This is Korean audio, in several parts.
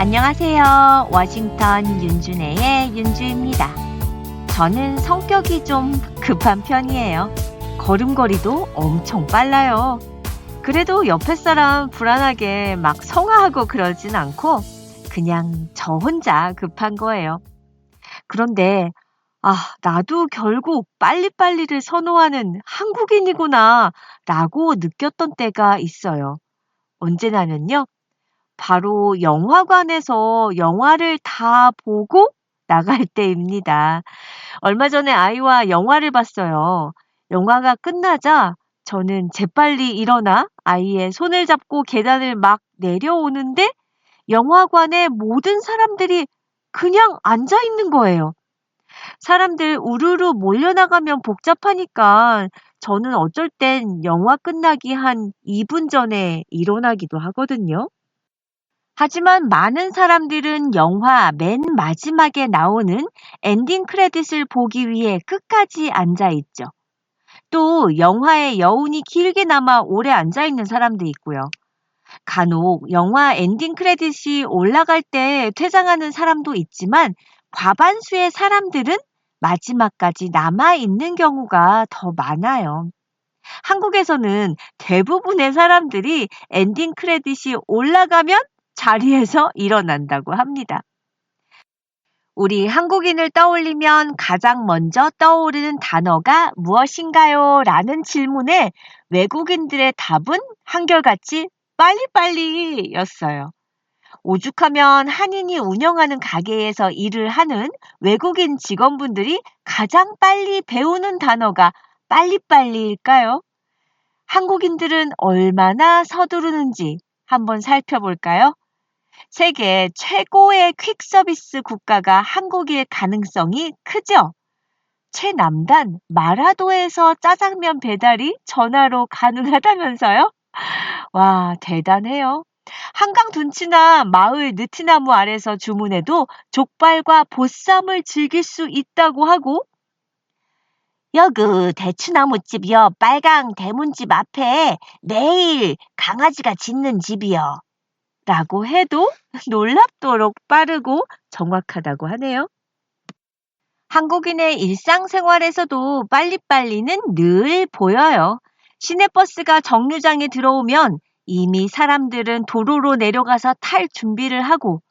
안녕하세요. 워싱턴 윤준혜의 윤주입니다. 저는 성격이 좀 급한 편이에요. 걸음걸이도 엄청 빨라요. 그래도 옆에 사람 불안하게 막 성화하고 그러진 않고 그냥 저 혼자 급한 거예요. 그런데 나도 결국 빨리빨리를 선호하는 한국인이구나 라고 느꼈던 때가 있어요. 언제냐면요. 바로 영화관에서 영화를 다 보고 나갈 때입니다. 얼마 전에 아이와 영화를 봤어요. 영화가 끝나자 저는 재빨리 일어나 아이의 손을 잡고 계단을 막 내려오는데 영화관의 모든 사람들이 그냥 앉아 있는 거예요. 사람들 우르르 몰려나가면 복잡하니까 저는 어쩔 땐 영화 끝나기 한 2분 전에 일어나기도 하거든요. 하지만 많은 사람들은 영화 맨 마지막에 나오는 엔딩 크레딧을 보기 위해 끝까지 앉아 있죠. 또 영화의 여운이 길게 남아 오래 앉아 있는 사람도 있고요. 간혹 영화 엔딩 크레딧이 올라갈 때 퇴장하는 사람도 있지만 과반수의 사람들은 마지막까지 남아 있는 경우가 더 많아요. 한국에서는 대부분의 사람들이 엔딩 크레딧이 올라가면 자리에서 일어난다고 합니다. 우리 한국인을 떠올리면 가장 먼저 떠오르는 단어가 무엇인가요? 라는 질문에 외국인들의 답은 한결같이 빨리빨리 였어요. 오죽하면 한인이 운영하는 가게에서 일을 하는 외국인 직원분들이 가장 빨리 배우는 단어가 빨리빨리일까요? 한국인들은 얼마나 서두르는지 한번 살펴볼까요? 세계 최고의 퀵서비스 국가가 한국일 가능성이 크죠? 최남단 마라도에서 짜장면 배달이 전화로 가능하다면서요? 와, 대단해요. 한강 둔치나 마을 느티나무 아래서 주문해도 족발과 보쌈을 즐길 수 있다고 하고, 여그 대추나무집이요. 빨강 대문집 앞에 매일 강아지가 짖는 집이요. 라고 해도 놀랍도록 빠르고 정확하다고 하네요. 한국인의 일상생활에서도 빨리빨리는 늘 보여요. 시내버스가 정류장에 들어오면 이미 사람들은 도로로 내려가서 탈 준비를 하고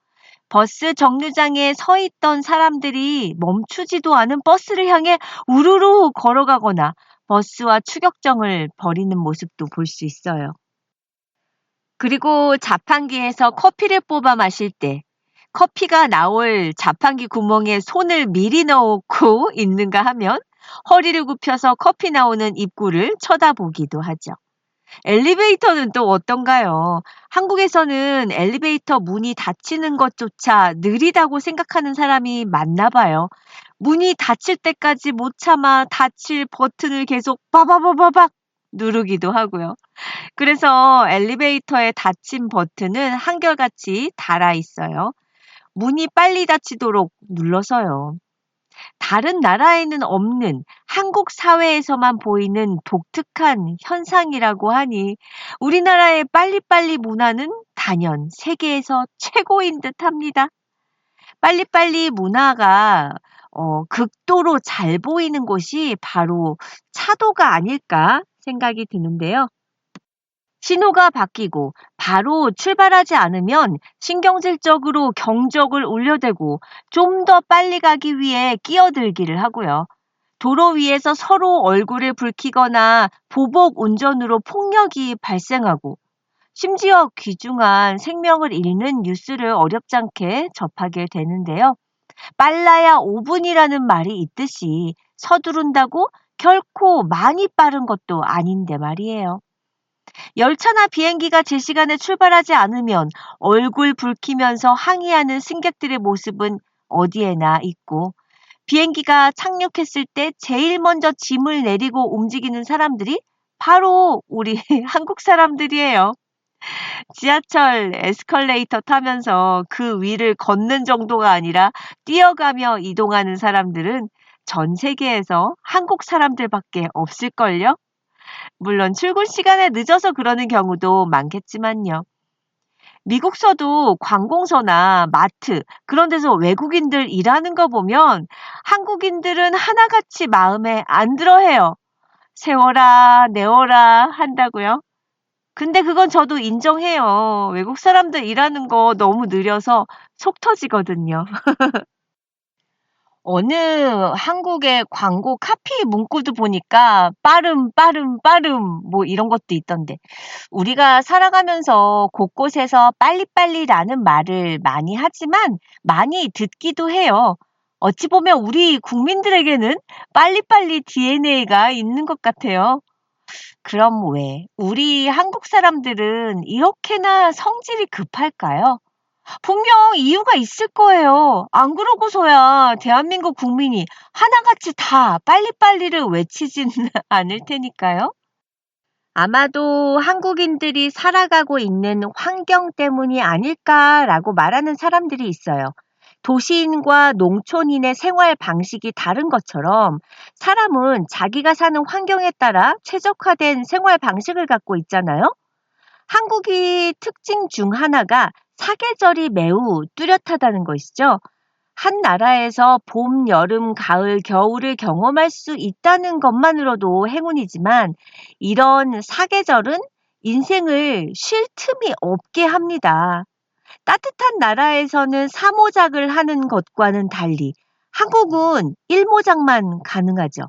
버스 정류장에 서 있던 사람들이 멈추지도 않은 버스를 향해 우르르 걸어가거나 버스와 추격정을 벌이는 모습도 볼 수 있어요. 그리고 자판기에서 커피를 뽑아 마실 때 커피가 나올 자판기 구멍에 손을 미리 넣고 있는가 하면 허리를 굽혀서 커피 나오는 입구를 쳐다보기도 하죠. 엘리베이터는 또 어떤가요? 한국에서는 엘리베이터 문이 닫히는 것조차 느리다고 생각하는 사람이 많나 봐요. 문이 닫힐 때까지 못 참아 닫힐 버튼을 계속 빠바바바박 누르기도 하고요. 그래서 엘리베이터의 닫힘 버튼은 한결같이 달아 있어요. 문이 빨리 닫히도록 눌러서요. 다른 나라에는 없는 한국 사회에서만 보이는 독특한 현상이라고 하니 우리나라의 빨리빨리 문화는 단연 세계에서 최고인 듯합니다. 빨리빨리 문화가 극도로 잘 보이는 곳이 바로 차도가 아닐까 생각이 드는데요. 신호가 바뀌고 바로 출발하지 않으면 신경질적으로 경적을 울려대고 좀 더 빨리 가기 위해 끼어들기를 하고요. 도로 위에서 서로 얼굴을 붉히거나 보복 운전으로 폭력이 발생하고 심지어 귀중한 생명을 잃는 뉴스를 어렵잖게 접하게 되는데요. 빨라야 5분이라는 말이 있듯이 서두른다고 결코 많이 빠른 것도 아닌데 말이에요. 열차나 비행기가 제 시간에 출발하지 않으면 얼굴 붉히면서 항의하는 승객들의 모습은 어디에나 있고 비행기가 착륙했을 때 제일 먼저 짐을 내리고 움직이는 사람들이 바로 우리 한국 사람들이에요. 지하철 에스컬레이터 타면서 그 위를 걷는 정도가 아니라 뛰어가며 이동하는 사람들은 전 세계에서 한국 사람들밖에 없을걸요? 물론 출근 시간에 늦어서 그러는 경우도 많겠지만요. 미국서도 관공서나 마트, 그런 데서 외국인들 일하는 거 보면 한국인들은 하나같이 마음에 안 들어 해요. 세워라, 내워라 한다고요. 근데 그건 저도 인정해요. 외국 사람들 일하는 거 너무 느려서 속 터지거든요. 어느 한국의 광고 카피 문구도 보니까 빠름, 빠름, 빠름 뭐 이런 것도 있던데. 우리가 살아가면서 곳곳에서 빨리빨리라는 말을 많이 하지만 많이 듣기도 해요. 어찌 보면 우리 국민들에게는 빨리빨리 DNA가 있는 것 같아요. 그럼 왜 우리 한국 사람들은 이렇게나 성질이 급할까요? 분명 이유가 있을 거예요. 안 그러고서야 대한민국 국민이 하나같이 다 빨리빨리를 외치지는 않을 테니까요. 아마도 한국인들이 살아가고 있는 환경 때문이 아닐까라고 말하는 사람들이 있어요. 도시인과 농촌인의 생활 방식이 다른 것처럼 사람은 자기가 사는 환경에 따라 최적화된 생활 방식을 갖고 있잖아요. 한국의 특징 중 하나가 사계절이 매우 뚜렷하다는 것이죠. 한 나라에서 봄, 여름, 가을, 겨울을 경험할 수 있다는 것만으로도 행운이지만 이런 사계절은 인생을 쉴 틈이 없게 합니다. 따뜻한 나라에서는 사모작을 하는 것과는 달리 한국은 일모작만 가능하죠.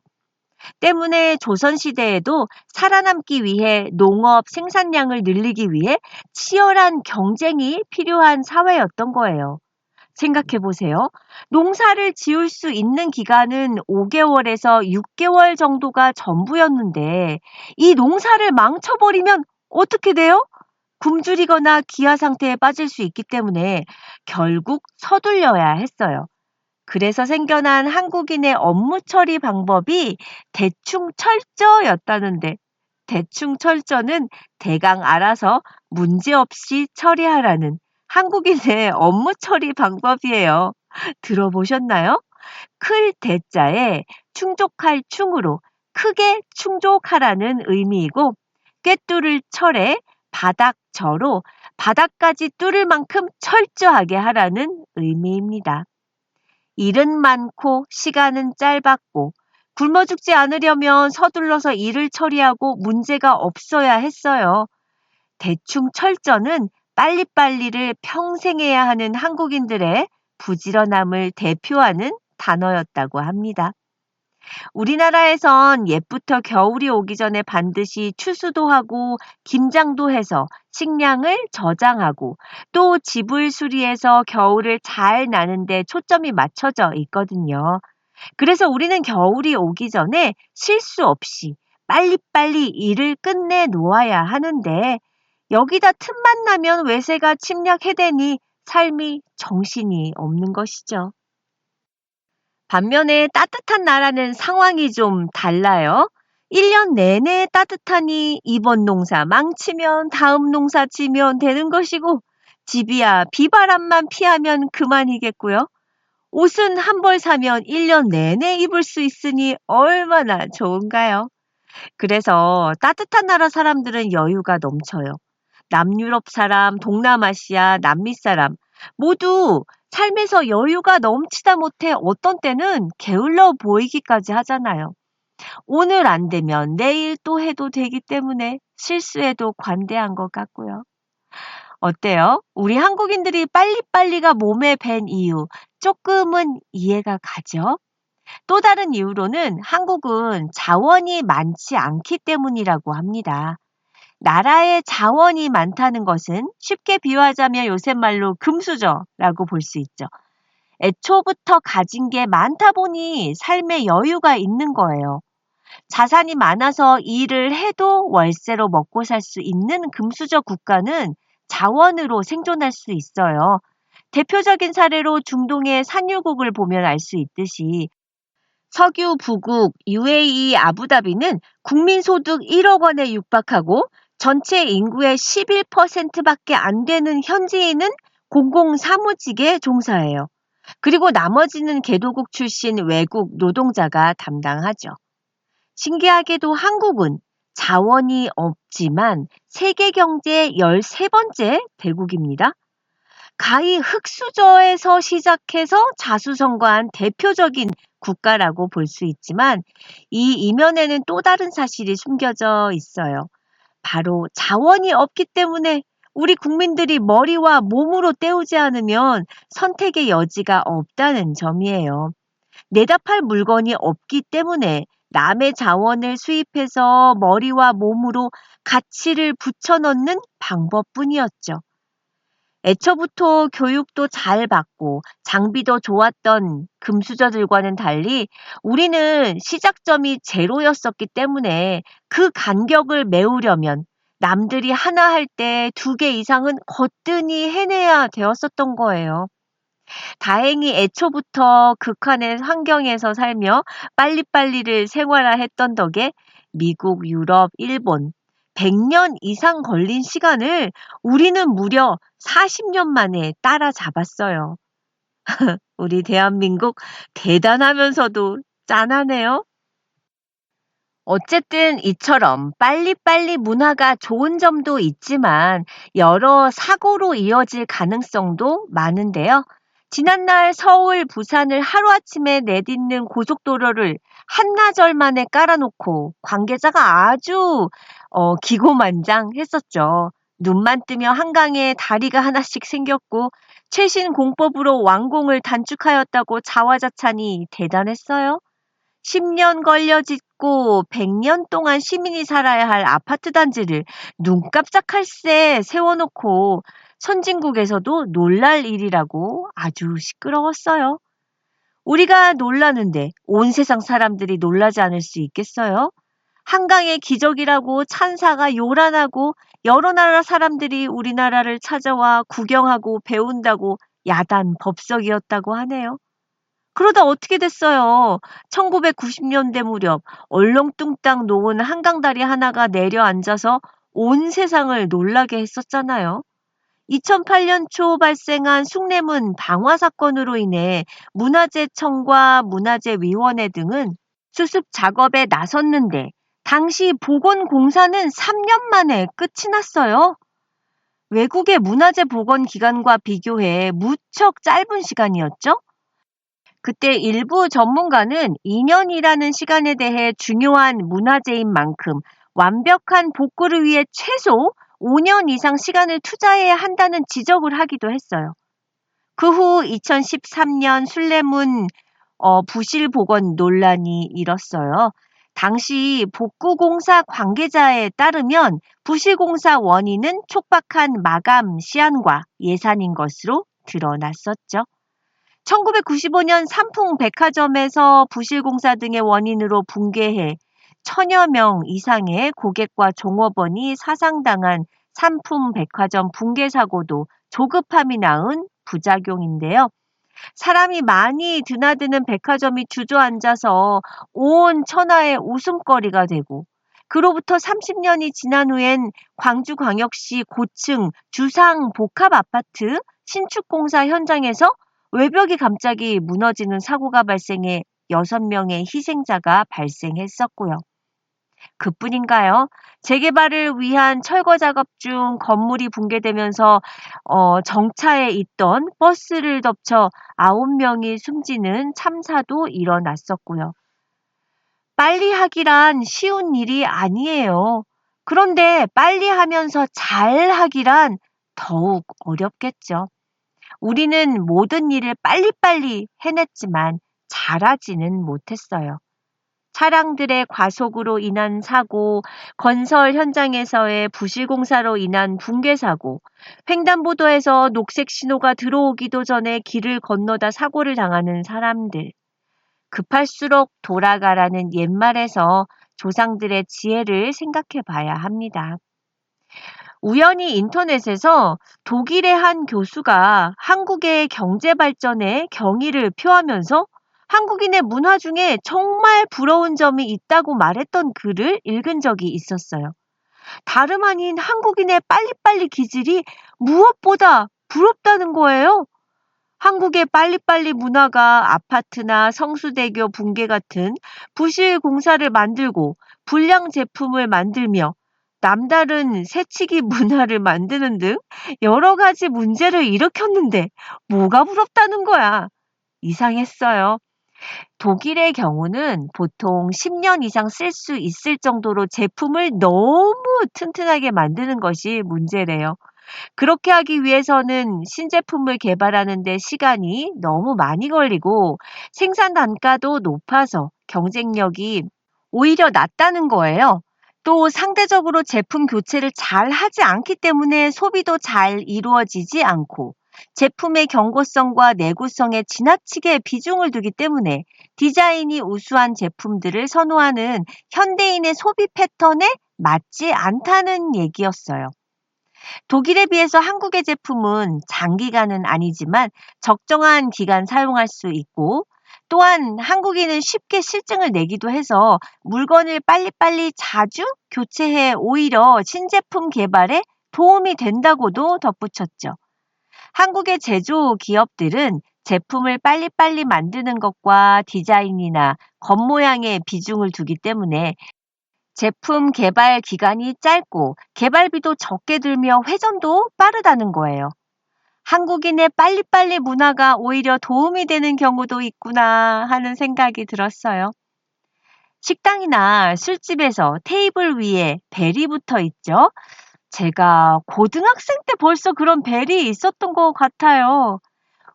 때문에 조선시대에도 살아남기 위해 농업 생산량을 늘리기 위해 치열한 경쟁이 필요한 사회였던 거예요. 생각해 보세요. 농사를 지을 수 있는 기간은 5개월에서 6개월 정도가 전부였는데 이 농사를 망쳐버리면 어떻게 돼요? 굶주리거나 기아 상태에 빠질 수 있기 때문에 결국 서둘려야 했어요. 그래서 생겨난 한국인의 업무 처리 방법이 대충 철저였다는데 대충 철저는 대강 알아서 문제없이 처리하라는 한국인의 업무 처리 방법이에요. 들어보셨나요? 클 대자에 충족할 충으로 크게 충족하라는 의미이고 꿰뚫을 철에 바닥 저로 바닥까지 뚫을 만큼 철저하게 하라는 의미입니다. 일은 많고 시간은 짧았고 굶어 죽지 않으려면 서둘러서 일을 처리하고 문제가 없어야 했어요. 대충 철저는 빨리빨리를 평생 해야 하는 한국인들의 부지런함을 대표하는 단어였다고 합니다. 우리나라에선 옛부터 겨울이 오기 전에 반드시 추수도 하고 김장도 해서 식량을 저장하고 또 집을 수리해서 겨울을 잘 나는데 초점이 맞춰져 있거든요. 그래서 우리는 겨울이 오기 전에 실수 없이 빨리빨리 일을 끝내 놓아야 하는데 여기다 틈만 나면 외세가 침략해대니 삶이 정신이 없는 것이죠. 반면에 따뜻한 나라는 상황이 좀 달라요. 1년 내내 따뜻하니 이번 농사 망치면 다음 농사 지면 되는 것이고 집이야 비바람만 피하면 그만이겠고요. 옷은 한 벌 사면 1년 내내 입을 수 있으니 얼마나 좋은가요? 그래서 따뜻한 나라 사람들은 여유가 넘쳐요. 남유럽 사람, 동남아시아, 남미 사람 모두 삶에서 여유가 넘치다 못해 어떤 때는 게을러 보이기까지 하잖아요. 오늘 안 되면 내일 또 해도 되기 때문에 실수해도 관대한 것 같고요. 어때요? 우리 한국인들이 빨리빨리가 몸에 밴 이유 조금은 이해가 가죠? 또 다른 이유로는 한국은 자원이 많지 않기 때문이라고 합니다. 나라에 자원이 많다는 것은 쉽게 비유하자면 요새 말로 금수저라고 볼 수 있죠. 애초부터 가진 게 많다 보니 삶에 여유가 있는 거예요. 자산이 많아서 일을 해도 월세로 먹고 살 수 있는 금수저 국가는 자원으로 생존할 수 있어요. 대표적인 사례로 중동의 산유국을 보면 알 수 있듯이 석유 부국 UAE 아부다비는 국민소득 1억 원에 육박하고 전체 인구의 11%밖에 안 되는 현지인은 공공사무직에 종사해요. 그리고 나머지는 개도국 출신 외국 노동자가 담당하죠. 신기하게도 한국은 자원이 없지만 세계 경제 13번째 대국입니다. 가히 흙수저에서 시작해서 자수성가한 대표적인 국가라고 볼 수 있지만 이 이면에는 또 다른 사실이 숨겨져 있어요. 바로 자원이 없기 때문에 우리 국민들이 머리와 몸으로 때우지 않으면 선택의 여지가 없다는 점이에요. 내다 팔 물건이 없기 때문에 남의 자원을 수입해서 머리와 몸으로 가치를 붙여넣는 방법뿐이었죠. 애초부터 교육도 잘 받고 장비도 좋았던 금수저들과는 달리 우리는 시작점이 제로였었기 때문에 그 간격을 메우려면 남들이 하나 할 때 2개 이상은 거뜬히 해내야 되었었던 거예요. 다행히 애초부터 극한의 환경에서 살며 빨리빨리를 생활화했던 덕에 미국, 유럽, 일본 100년 이상 걸린 시간을 우리는 무려 40년 만에 따라잡았어요. 우리 대한민국 대단하면서도 짠하네요. 어쨌든 이처럼 빨리빨리 문화가 좋은 점도 있지만 여러 사고로 이어질 가능성도 많은데요. 지난날 서울, 부산을 하루아침에 내딛는 고속도로를 한나절 만에 깔아놓고 관계자가 아주 기고만장했었죠. 눈만 뜨면 한강에 다리가 하나씩 생겼고 최신 공법으로 완공을 단축하였다고 자화자찬이 대단했어요. 10년 걸려 짓고 100년 동안 시민이 살아야 할 아파트 단지를 눈 깜짝할 새 세워놓고 선진국에서도 놀랄 일이라고 아주 시끄러웠어요. 우리가 놀라는데 온 세상 사람들이 놀라지 않을 수 있겠어요? 한강의 기적이라고 찬사가 요란하고 여러 나라 사람들이 우리나라를 찾아와 구경하고 배운다고 야단 법석이었다고 하네요. 그러다 어떻게 됐어요? 1990년대 무렵 얼렁뚱땅 놓은 한강다리 하나가 내려앉아서 온 세상을 놀라게 했었잖아요. 2008년 초 발생한 숭례문 방화 사건으로 인해 문화재청과 문화재위원회 등은 수습 작업에 나섰는데 당시 보건공사는 3년 만에 끝이 났어요. 외국의 문화재 복원 기간과 비교해 무척 짧은 시간이었죠? 그때 일부 전문가는 2년이라는 시간에 대해 중요한 문화재인 만큼 완벽한 복구를 위해 최소 5년 이상 시간을 투자해야 한다는 지적을 하기도 했어요. 그 후 2013년 숭례문 부실 복원 논란이 일었어요. 당시 복구공사 관계자에 따르면 부실공사 원인은 촉박한 마감 시한과 예산인 것으로 드러났었죠. 1995년 삼풍 백화점에서 부실공사 등의 원인으로 붕괴해 천여 명 이상의 고객과 종업원이 사상당한 삼풍 백화점 붕괴 사고도 조급함이 낳은 부작용인데요. 사람이 많이 드나드는 백화점이 주저앉아서 온 천하의 웃음거리가 되고 그로부터 30년이 지난 후엔 광주광역시 고층 주상 복합아파트 신축공사 현장에서 외벽이 갑자기 무너지는 사고가 발생해 6명의 희생자가 발생했었고요. 그뿐인가요? 재개발을 위한 철거 작업 중 건물이 붕괴되면서 정차에 있던 버스를 덮쳐 9명이 숨지는 참사도 일어났었고요. 빨리 하기란 쉬운 일이 아니에요. 그런데 빨리 하면서 잘 하기란 더욱 어렵겠죠. 우리는 모든 일을 빨리빨리 해냈지만 잘하지는 못했어요. 차량들의 과속으로 인한 사고, 건설 현장에서의 부실공사로 인한 붕괴 사고, 횡단보도에서 녹색 신호가 들어오기도 전에 길을 건너다 사고를 당하는 사람들. 급할수록 돌아가라는 옛말에서 조상들의 지혜를 생각해 봐야 합니다. 우연히 인터넷에서 독일의 한 교수가 한국의 경제 발전에 경의를 표하면서 한국인의 문화 중에 정말 부러운 점이 있다고 말했던 글을 읽은 적이 있었어요. 다름 아닌 한국인의 빨리빨리 기질이 무엇보다 부럽다는 거예요. 한국의 빨리빨리 문화가 아파트나 성수대교 붕괴 같은 부실 공사를 만들고 불량 제품을 만들며 남다른 새치기 문화를 만드는 등 여러 가지 문제를 일으켰는데 뭐가 부럽다는 거야. 이상했어요. 독일의 경우는 보통 10년 이상 쓸 수 있을 정도로 제품을 너무 튼튼하게 만드는 것이 문제래요. 그렇게 하기 위해서는 신제품을 개발하는 데 시간이 너무 많이 걸리고 생산 단가도 높아서 경쟁력이 오히려 낮다는 거예요. 또 상대적으로 제품 교체를 잘 하지 않기 때문에 소비도 잘 이루어지지 않고 제품의 경고성과 내구성에 지나치게 비중을 두기 때문에 디자인이 우수한 제품들을 선호하는 현대인의 소비 패턴에 맞지 않다는 얘기였어요. 독일에 비해서 한국의 제품은 장기간은 아니지만 적정한 기간 사용할 수 있고 또한 한국인은 쉽게 실증을 내기도 해서 물건을 빨리빨리 자주 교체해 오히려 신제품 개발에 도움이 된다고도 덧붙였죠. 한국의 제조 기업들은 제품을 빨리빨리 만드는 것과 디자인이나 겉모양에 비중을 두기 때문에 제품 개발 기간이 짧고 개발비도 적게 들며 회전도 빠르다는 거예요. 한국인의 빨리빨리 문화가 오히려 도움이 되는 경우도 있구나 하는 생각이 들었어요. 식당이나 술집에서 테이블 위에 벨이 붙어 있죠. 제가 고등학생 때 벌써 그런 벨이 있었던 것 같아요.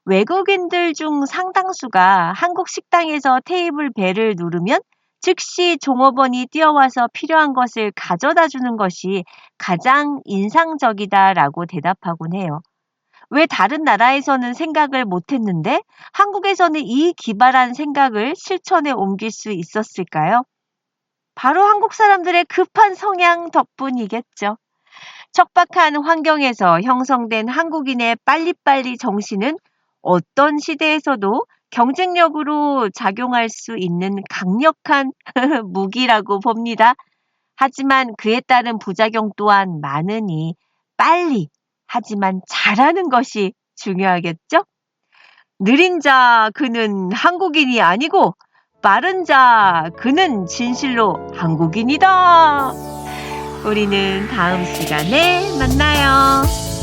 외국인들 중 상당수가 한국 식당에서 테이블 벨을 누르면 즉시 종업원이 뛰어와서 필요한 것을 가져다 주는 것이 가장 인상적이다라고 대답하곤 해요. 왜 다른 나라에서는 생각을 못했는데 한국에서는 이 기발한 생각을 실천에 옮길 수 있었을까요? 바로 한국 사람들의 급한 성향 덕분이겠죠. 척박한 환경에서 형성된 한국인의 빨리빨리 정신은 어떤 시대에서도 경쟁력으로 작용할 수 있는 강력한 무기라고 봅니다. 하지만 그에 따른 부작용 또한 많으니 빨리 하지만 잘하는 것이 중요하겠죠? 느린 자 그는 한국인이 아니고 빠른 자 그는 진실로 한국인이다. 우리는 다음 시간에 만나요.